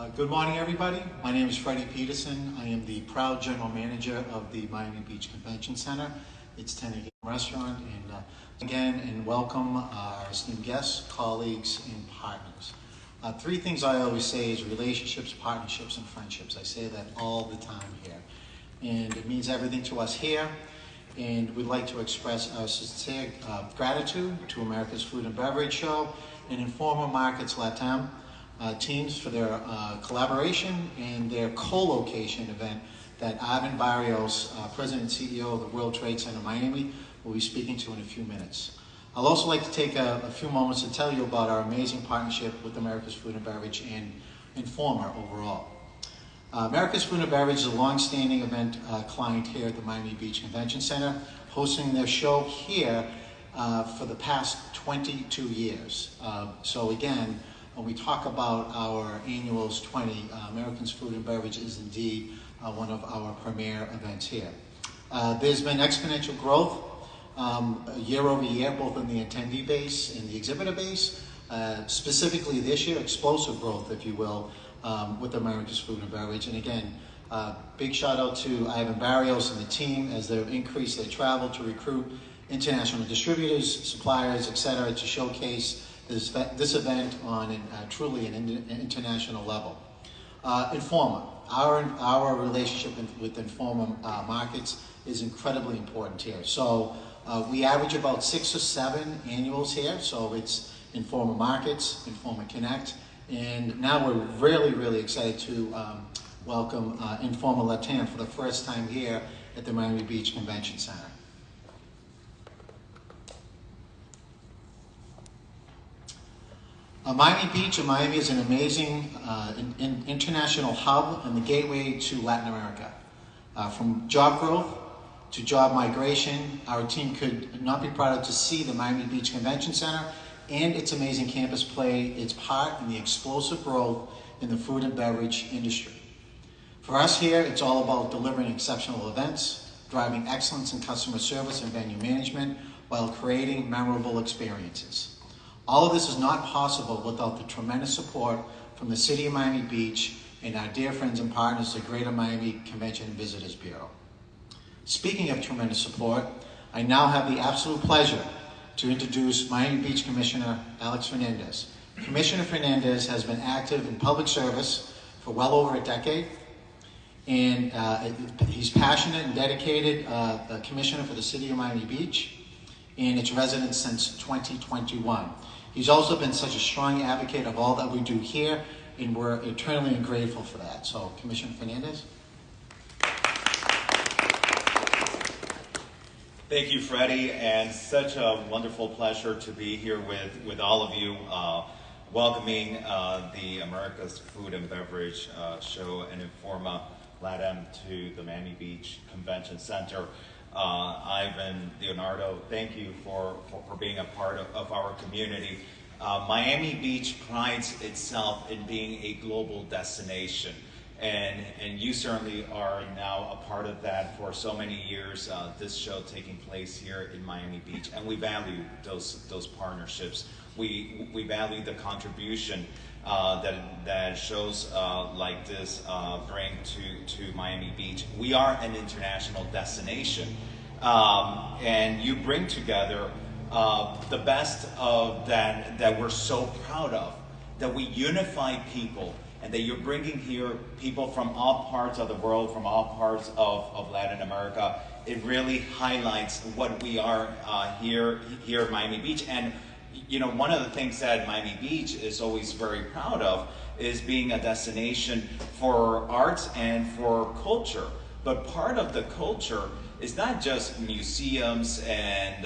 Good morning, everybody. My name is Freddie Peterson. I am the proud general manager of the Miami Beach Convention Center. It's 10 a.m. restaurant, and welcome our esteemed guests, colleagues, and partners. Three things I always say is relationships, partnerships, and friendships. I say that all the time here. And it means everything to us here. And we'd like to express our sincere gratitude to America's Food and Beverage Show and Informa Markets Latam teams for their collaboration and their co-location event that Barrios, President and CEO of the World Trade Center Miami, will be speaking to in a few minutes. I'd also like to take a few moments to tell you about our amazing partnership with America's Food and Beverage and Informa overall. America's Food and Beverage is a long-standing event client here at the Miami Beach Convention Center, hosting their show here for the past 22 years. So again, when we talk about our annuals 20, America's Food and Beverage is indeed one of our premier events here. There's been exponential growth year over year, both in the attendee base and the exhibitor base. Specifically this year, explosive growth, if you will, with America's Food and Beverage. And again, big shout out to Barrios and the team as they've increased their travel to recruit international distributors, suppliers, etc., to showcase this event on truly an international level. Informa, our relationship with Informa Markets is incredibly important here. So we average about 6 or 7 annuals here. So it's Informa Markets, Informa Connect, and now we're really excited to welcome Informa Latam for the first time here at the Miami Beach Convention Center. Miami Beach and Miami is an amazing international hub and the gateway to Latin America. From job growth to job migration, our team could not be prouder to see the Miami Beach Convention Center and its amazing campus play its part in the explosive growth in the food and beverage industry. For us here, it's all about delivering exceptional events, driving excellence in customer service and venue management, while creating memorable experiences. All of this is not possible without the tremendous support from the City of Miami Beach and our dear friends and partners, the Greater Miami Convention and Visitors Bureau. Speaking of tremendous support, I now have the absolute pleasure to introduce Miami Beach Commissioner Alex Fernandez. Commissioner Fernandez has been active in public service for well over a decade, and he's passionate and dedicated commissioner for the City of Miami Beach and its residents since 2021. He's also been such a strong advocate of all that we do here, and we're eternally grateful for that. So, Commissioner Fernandez. Thank you, Freddie, and such a wonderful pleasure to be here with all of you, welcoming the America's Food and Beverage Show and Informa Latam to the Miami Beach Convention Center. Ivan, Leonardo, thank you for being a part of our community. Miami Beach prides itself in being a global destination, and you certainly are now a part of that for so many years, this show taking place here in Miami Beach, and we value those partnerships. We value the contribution that shows like this bring to Miami Beach. We are an international destination, and you bring together the best of that we're so proud of, that we unify people, and that you're bringing here people from all parts of the world, from all parts of Latin America. It really highlights what we are here at Miami Beach. And you know, one of the things that Miami Beach is always very proud of is being a destination for arts and for culture. But part of the culture is not just museums and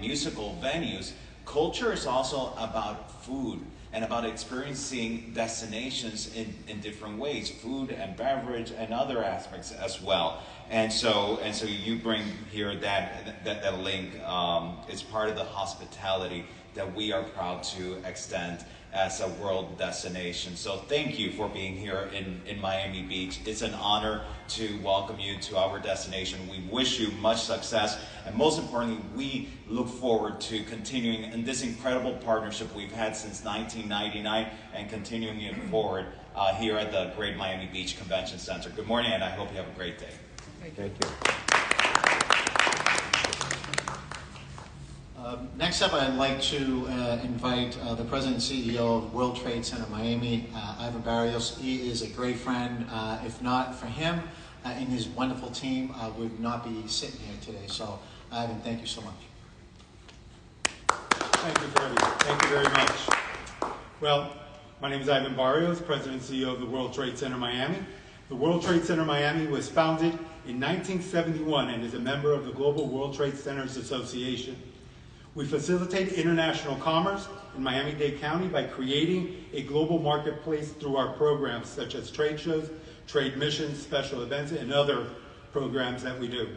musical venues. Culture is also about food and about experiencing destinations in different ways, food and beverage and other aspects as well. And so you bring here that link. It's part of the hospitality that we are proud to extend. as a world destination. So thank you for being here in Miami Beach. It's an honor to welcome you to our destination. We wish you much success, and most importantly, we look forward to continuing in this incredible partnership we've had since 1999 and continuing it forward here at the Great Miami Beach Convention Center. Good morning, and I hope you have a great day. Thank you. Next up, I'd like to invite the President and CEO of World Trade Center Miami, Ivan Barrios. He is a great friend. If not for him and his wonderful team, I would not be sitting here today. So, Ivan, thank you so much. Thank you, Freddie. Thank you very much. Well, my name is Ivan Barrios, President and CEO of the World Trade Center Miami. The World Trade Center Miami was founded in 1971 and is a member of the Global World Trade Centers Association. We facilitate international commerce in Miami-Dade County by creating a global marketplace through our programs such as trade shows, trade missions, special events, and other programs that we do.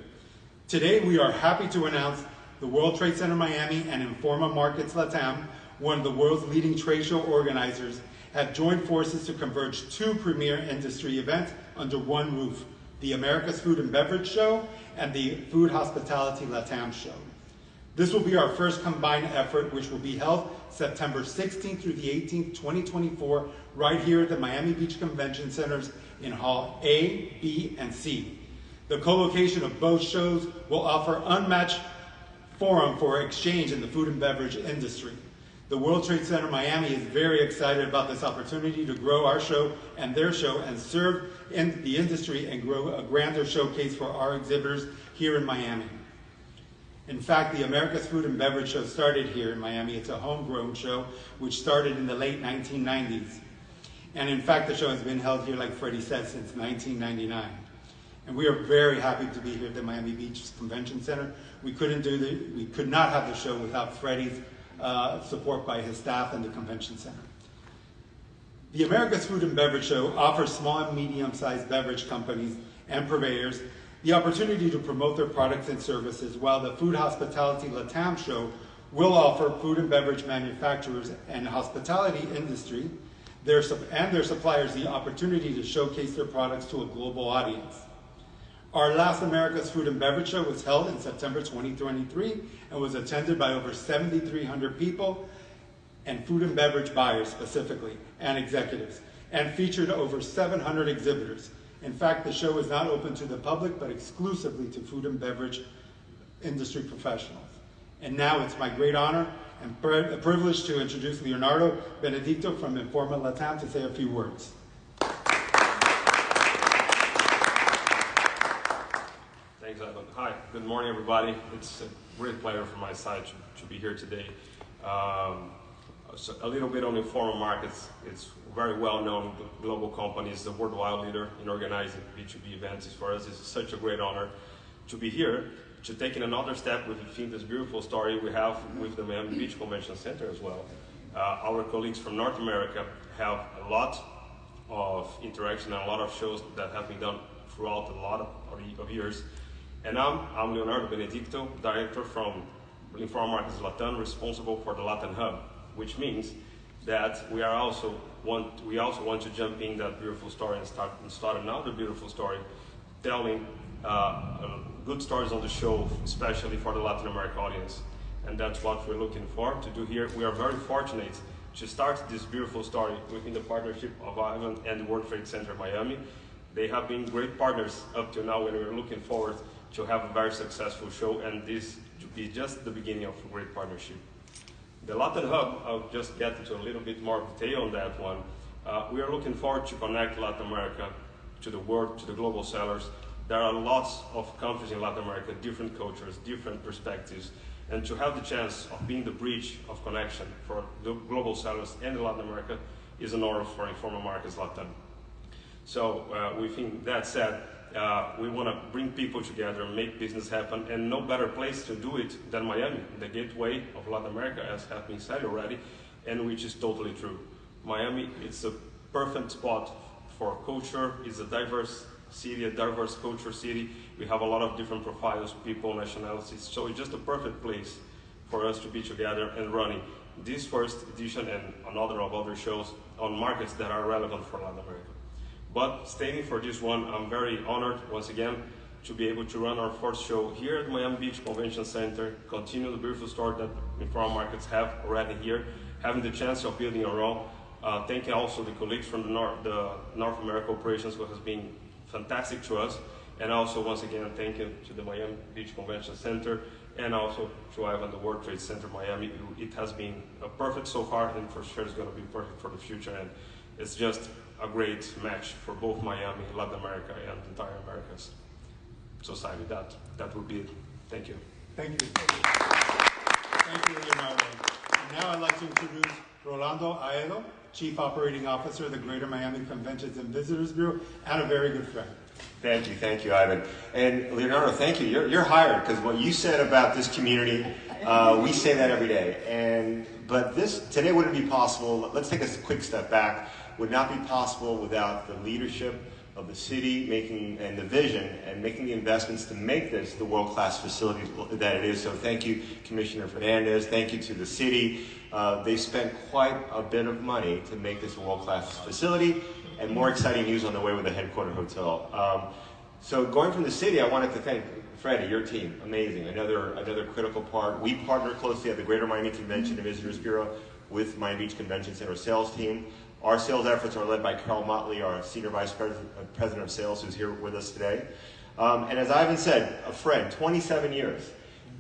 Today, we are happy to announce the World Trade Center Miami and Informa Markets Latam, one of the world's leading trade show organizers, have joined forces to converge two premier industry events under one roof, the America's Food and Beverage Show and the Food Hospitality Latam Show. This will be our first combined effort, which will be held September 16th through the 18th, 2024, right here at the Miami Beach Convention Centers in Hall A, B, and C. The co-location of both shows will offer unmatched forum for exchange in the food and beverage industry. The World Trade Center Miami is very excited about this opportunity to grow our show and their show and serve in the industry and grow a grander showcase for our exhibitors here in Miami. In fact, the America's Food and Beverage Show started here in Miami. It's a homegrown show which started in the late 1990s. And in fact, the show has been held here, like Freddie said, since 1999. And we are very happy to be here at the Miami Beach Convention Center. We could not have the show without Freddie's support by his staff and the Convention Center. The America's Food and Beverage Show offers small and medium-sized beverage companies and purveyors the opportunity to promote their products and services, while the Food Hospitality Latam Show will offer food and beverage manufacturers and hospitality industry and their suppliers the opportunity to showcase their products to a global audience. Our last America's Food and Beverage Show was held in September 2023 and was attended by over 7,300 people and food and beverage buyers specifically and executives, and featured over 700 exhibitors. In fact, the show is not open to the public, but exclusively to food and beverage industry professionals. And now it's my great honor and privilege to introduce Leonardo Benedicto from Informa Latam to say a few words. Thanks, Ivan. Hi, good morning, everybody. It's a great pleasure for my side to be here today. So a little bit on Informa Markets. It's very well known, the global company is the worldwide leader in organizing B2B events. For us, it's such a great honor to be here, to take in another step within this beautiful story we have with the Miami Beach Convention Center as well. Our colleagues from North America have a lot of interaction and a lot of shows that have been done throughout a lot of years. And I'm Leonardo Benedicto, director from Informa Markets Latam, responsible for the Latin Hub, which means that we also want to jump in that beautiful story and start another beautiful story, telling good stories on the show, especially for the Latin American audience. And that's what we're looking for to do here. We are very fortunate to start this beautiful story within the partnership of Ivan and the World Trade Center Miami. They have been great partners up to now, and we're looking forward to have a very successful show, and this to be just the beginning of a great partnership. The Latin Hub, I'll just get into a little bit more detail on that one. We are looking forward to connect Latin America to the world, to the global sellers. There are lots of countries in Latin America, different cultures, different perspectives, and to have the chance of being the bridge of connection for the global sellers and Latin America is an honor for Informa Markets Latam. So with that said, we want to bring people together, make business happen, and no better place to do it than Miami, the gateway of Latin America, as has been said already, and which is totally true. Miami, it's a perfect spot for culture. It's a diverse city, a diverse culture city. We have a lot of different profiles, people, nationalities, so it's just a perfect place for us to be together and running this first edition and another of other shows on markets that are relevant for Latin America. But staying for this one, I'm very honored once again to be able to run our first show here at Miami Beach Convention Center, continue the beautiful start that Informa Markets have already here, having the chance of building our own. Thanking also the colleagues from the North America operations who has been fantastic to us. And also once again, thank you to the Miami Beach Convention Center and also to Ivan, the World Trade Center Miami. It has been perfect so far and for sure it's going to be perfect for the future. And it's just a great match for both Miami, Latin America, and the entire Americas society. That would be it. Thank you. Thank you. Thank you, Leonardo. And now I'd like to introduce Rolando Aedo, Chief Operating Officer of the Greater Miami Conventions and Visitors Bureau, and a very good friend. Thank you, Ivan. And Leonardo, thank you. You're hired, because what you said about this community, we say that every day. But this today wouldn't be possible. Let's take a quick step back. Would not be possible without the leadership of the city and the vision and making the investments to make this the world-class facility that it is. So thank you, Commissioner Fernandez. Thank you to the city. They spent quite a bit of money to make this a world-class facility, and more exciting news on the way with the headquarter hotel. So going from the city, I wanted to thank Freddie, your team, amazing. Another critical part. We partner closely at the Greater Miami Convention and Visitors Bureau with Miami Beach Convention Center sales team. Our sales efforts are led by Carol Motley, our Senior Vice President of Sales, who's here with us today. And as Ivan said, a friend, 27 years.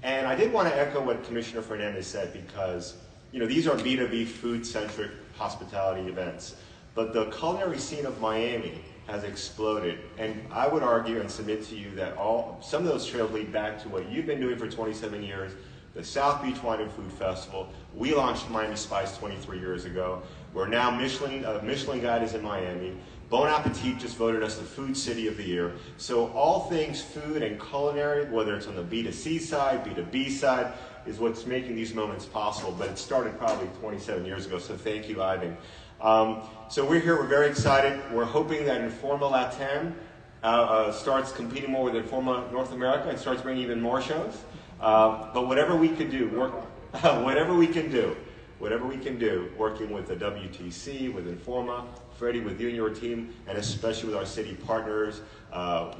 And I did want to echo what Commissioner Fernandez said, because these are B2B food-centric hospitality events. But the culinary scene of Miami has exploded. And I would argue and submit to you that some of those trails lead back to what you've been doing for 27 years, the South Beach Wine and Food Festival. We launched Miami Spice 23 years ago. We're now Michelin Guide is in Miami. Bon Appetit just voted us the Food City of the Year. So all things food and culinary, whether it's on the B2C side, B2B side, is what's making these moments possible. But it started probably 27 years ago, so thank you, Ivan. So we're here, we're very excited. We're hoping that Informa Latam starts competing more with Informa North America and starts bringing even more shows. But whatever we can do, whatever we can do, working with the WTC, with Informa, Freddie, with you and your team, and especially with our city partners,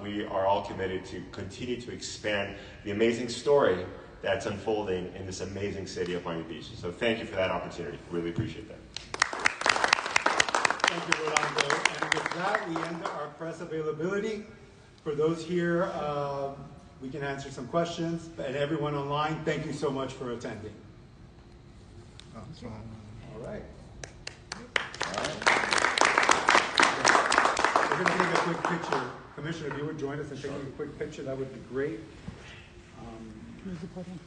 we are all committed to continue to expand the amazing story that's unfolding in this amazing city of Miami Beach. So thank you for that opportunity. Really appreciate that. Thank you, Rolando. And with that, we end our press availability. For those here, we can answer some questions. And everyone online, thank you so much for attending. All right. We're going to take a quick picture. Commissioner, if you would join us in taking a quick picture, that would be great. Where's the button?